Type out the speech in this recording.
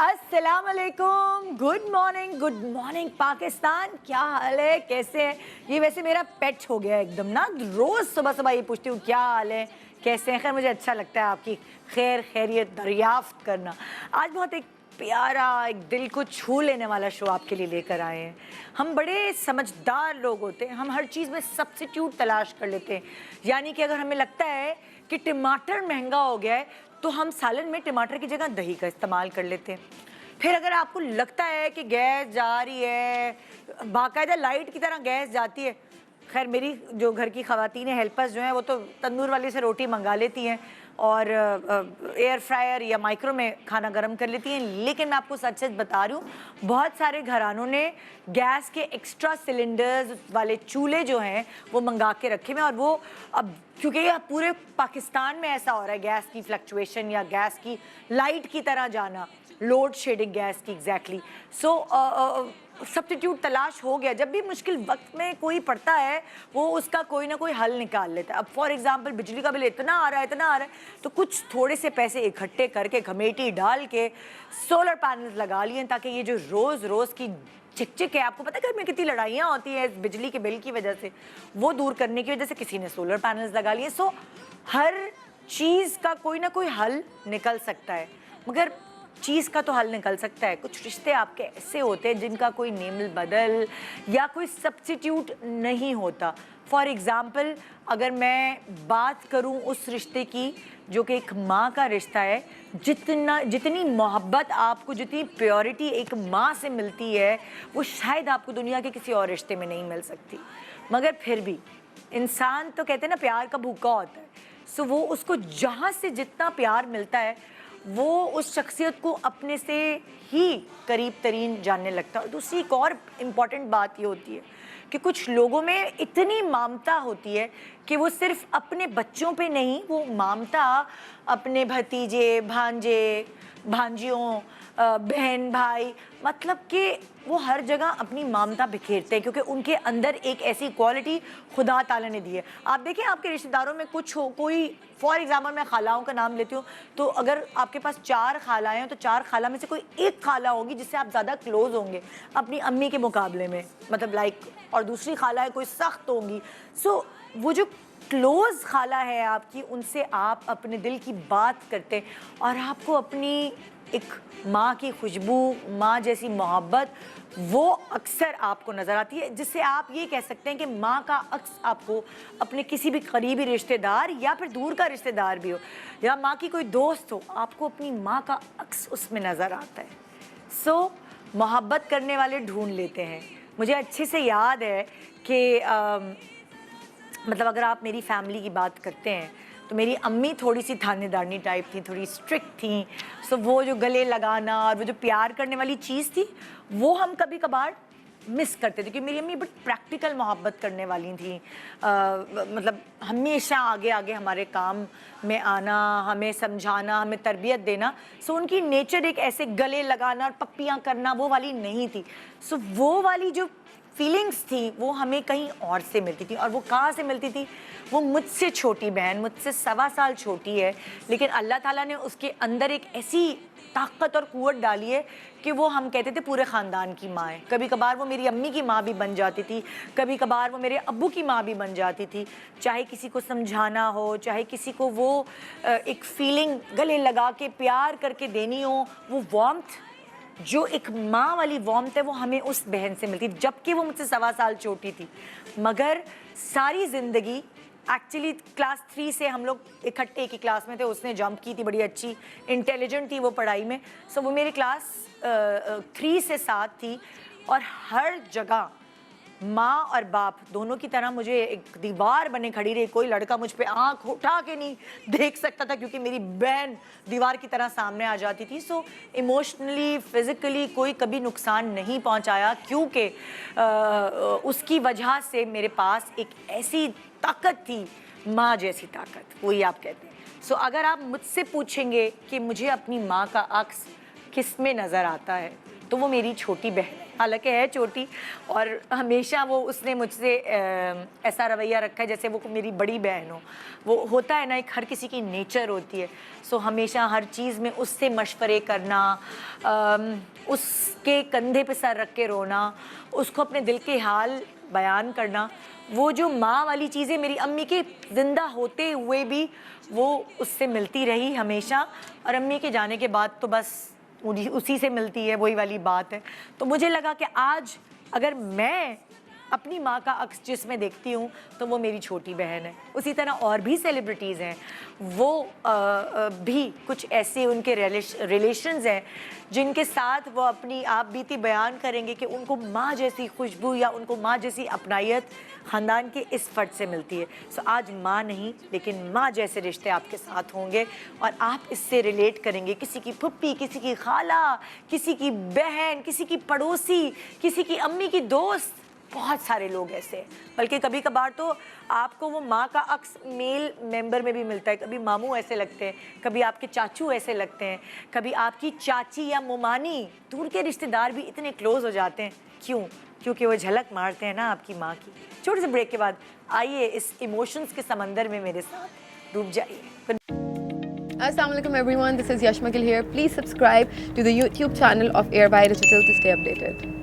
अस्सलाम वालेकुम, good morning Pakistan. क्या हाल है, कैसे है? ये वैसे मेरा पेट हो गया एकदम ना, रोज़ सुबह सुबह ये पूछती हूँ क्या हाल है, कैसे हैं। खैर मुझे अच्छा लगता है आपकी खैरियत दरियाफ्त करना। आज बहुत एक प्यारा, एक दिल को छू लेने वाला शो आपके लिए लेकर आए हैं। हम बड़े समझदार लोग होते हैं, हम हर चीज़ में सब्स्टिट्यूट तलाश कर लेते हैं। यानी कि अगर हमें लगता है कि टमाटर महंगा हो गया है तो हम सालन में टमाटर की जगह दही का इस्तेमाल कर लेते हैं। फिर अगर आपको लगता है कि गैस जा रही है, बाकायदा लाइट की तरह गैस जाती है, खैर मेरी जो घर की ख़वातीन हेल्पर्स जो हैं वो तो तंदूर वाले से रोटी मंगा लेती हैं और एयर फ्रायर या माइक्रो में खाना गर्म कर लेती हैं। लेकिन मैं आपको सच सच बता रही हूँ, बहुत सारे घरानों ने गैस के एक्स्ट्रा सिलेंडर्स वाले चूल्हे जो हैं वो मंगा के रखे हुए हैं। और वो अब क्योंकि ये पूरे पाकिस्तान में ऐसा हो रहा है, गैस की फ्लक्चुएशन या गैस की लाइट की तरह जाना, लोड शेडिंग गैस की एग्जैक्टली। सो सब्स्टिट्यूट तलाश हो गया। जब भी मुश्किल वक्त में कोई पड़ता है वो उसका कोई ना कोई हल निकाल लेता है। अब फॉर एग्जांपल बिजली का बिल इतना आ रहा है तो कुछ थोड़े से पैसे इकट्ठे करके कमेटी डाल के सोलर पैनल्स लगा लिए ताकि ये जो रोज़ की चिक है, आपको पता है घर में कितनी लड़ाइयाँ होती हैं इस बिजली के बिल की वजह से, वो दूर करने की वजह से किसी ने सोलर पैनल्स लगा लिए। सो हर चीज़ का कोई ना कोई हल निकल सकता है, मगर चीज़ का तो हल निकल सकता है। कुछ रिश्ते आपके ऐसे होते हैं जिनका कोई नेमल बदल या कोई सब्स्टिट्यूट नहीं होता। फॉर एग्ज़ाम्पल अगर मैं बात करूं उस रिश्ते की जो कि एक माँ का रिश्ता है, जितनी मोहब्बत आपको, जितनी प्योरिटी एक माँ से मिलती है वो शायद आपको दुनिया के किसी और रिश्ते में नहीं मिल सकती। मगर फिर भी इंसान तो कहते हैं ना प्यार का भूखा होता है। सो वो उसको जहाँ से जितना प्यार मिलता है वो उस शख्सियत को अपने से ही करीब तरीन जानने लगता है। और दूसरी एक और इम्पॉर्टेंट बात ये होती है कि कुछ लोगों में इतनी ममता होती है कि वो सिर्फ अपने बच्चों पे नहीं, वो ममता अपने भतीजे, भांजे, भांजियों, बहन भाई, मतलब कि वो हर जगह अपनी ममता बिखेरते हैं क्योंकि उनके अंदर एक ऐसी क्वालिटी खुदा ताला ने दी है। आप देखिए आपके रिश्तेदारों में कुछ हो, कोई फॉर एग्जाम्पल मैं खालाओं का नाम लेती हूँ, तो अगर आपके पास 4 खालाएँ हैं तो 4 खाला में से कोई एक खाला होगी जिससे आप ज़्यादा क्लोज होंगे अपनी अम्मी के मुकाबले में, मतलब लाइक, और दूसरी खाला है कोई सख्त होंगी। सो वो जो क्लोज खाला है आपकी, उनसे आप अपने दिल की बात करते हैं और आपको अपनी एक माँ की खुशबू, माँ जैसी मोहब्बत वो अक्सर आपको नज़र आती है, जिससे आप ये कह सकते हैं कि माँ का अक्स आपको अपने किसी भी करीबी रिश्तेदार या फिर दूर का रिश्तेदार भी हो या माँ की कोई दोस्त हो, आपको अपनी माँ का अक्स उसमें नज़र आता है। सो मोहब्बत करने वाले ढूंढ लेते हैं। मुझे अच्छे से याद है कि मतलब अगर आप मेरी फैमिली की बात करते हैं तो मेरी अम्मी थोड़ी सी थानेदारनी टाइप थी, थोड़ी स्ट्रिक्ट थी। सो वो जो गले लगाना और वो जो प्यार करने वाली चीज़ थी वो हम कभी कभार मिस करते थे क्योंकि मेरी अम्मी बड़ी प्रैक्टिकल मोहब्बत करने वाली थी। मतलब हमेशा आगे आगे हमारे काम में आना, हमें समझाना, हमें तरबियत देना। सो उनकी नेचर एक ऐसे गले लगाना और पप्पियाँ करना वो वाली नहीं थी। सो वो वाली जो फीलिंग्स थी वो हमें कहीं और से मिलती थी। और वो कहाँ से मिलती थी? वो मुझसे छोटी बहन, मुझसे 1.25 साल छोटी है, लेकिन अल्लाह ताला ने उसके अंदर एक ऐसी ताकत और क़ुव्वत डाली है कि वो, हम कहते थे, पूरे ख़ानदान की माँ है। कभी कभार वो मेरी अम्मी की माँ भी बन जाती थी, कभी कभार वो मेरे अब्बू की माँ भी बन जाती थी। चाहे किसी को समझाना हो, चाहे किसी को वो एक फ़ीलिंग गले लगा के प्यार करके देनी हो, वो वार्मथ, जो एक माँ वाली वार्मथ है, वो हमें उस बहन से मिलती, जबकि वो मुझसे 1.25 साल छोटी थी। मगर सारी ज़िंदगी एक्चुअली क्लास 3 से हम लोग इकट्ठे एक ही क्लास में थे। उसने जंप की थी, बड़ी अच्छी इंटेलिजेंट थी वो पढ़ाई में। सो वो मेरी क्लास 3 से 7 थी और हर जगह माँ और बाप दोनों की तरह मुझे एक दीवार बने खड़ी रही। कोई लड़का मुझ पे आंख उठा के नहीं देख सकता था क्योंकि मेरी बहन दीवार की तरह सामने आ जाती थी। सो इमोशनली, फिज़िकली कोई कभी नुकसान नहीं पहुंचाया क्योंकि उसकी वजह से मेरे पास एक ऐसी ताकत थी, माँ जैसी ताकत, वही आप कहते हैं। सो अगर आप मुझसे पूछेंगे कि मुझे अपनी माँ का अक्स किस में नज़र आता है तो वो मेरी छोटी बहन है, हालांकि है छोटी, और हमेशा वो उसने मुझसे ऐसा रवैया रखा है जैसे वो मेरी बड़ी बहन हो। वो होता है ना, एक हर किसी की नेचर होती है। सो हमेशा हर चीज़ में उससे मशवरे करना, उसके कंधे पे सर रख के रोना, उसको अपने दिल के हाल बयान करना, वो जो माँ वाली चीज़ें मेरी अम्मी के ज़िंदा होते हुए भी वो उससे मिलती रही हमेशा, और अम्मी के जाने के बाद तो बस उसी से मिलती है, वही वाली बात है। तो मुझे लगा कि आज अगर मैं अपनी माँ का अक्स जिसमें देखती हूँ तो वो मेरी छोटी बहन है। उसी तरह और भी सेलिब्रिटीज़ हैं, वो भी कुछ ऐसे उनके रिलेशंस हैं जिनके साथ वो अपनी आप बीती बयान करेंगे कि उनको माँ जैसी खुशबू या उनको माँ जैसी अपनायत ख़ानदान के इस फ़र्द से मिलती है। सो आज माँ नहीं लेकिन माँ जैसे रिश्ते आपके साथ होंगे और आप इससे रिलेट करेंगे। किसी की फुप्पी, किसी की खाला, किसी की बहन, किसी की पड़ोसी, किसी की अम्मी की दोस्त, बहुत सारे लोग ऐसे हैं। बल्कि कभी कभार तो आपको वो माँ का अक्स मेल मेंबर में भी मिलता है। कभी मामू ऐसे लगते हैं, कभी आपके चाचू ऐसे लगते हैं, कभी आपकी चाची या मुमानी, दूर के रिश्तेदार भी इतने क्लोज हो जाते हैं। क्यों? क्योंकि वो झलक मारते हैं ना आपकी माँ की। छोटे से ब्रेक के बाद आइए इस इमोशंस के समंदर में मेरे साथ डूब जाइए। Assalamualaikum everyone, this is Yashma Gill here. Please subscribe to the YouTube channel of Airby Digital to stay updated.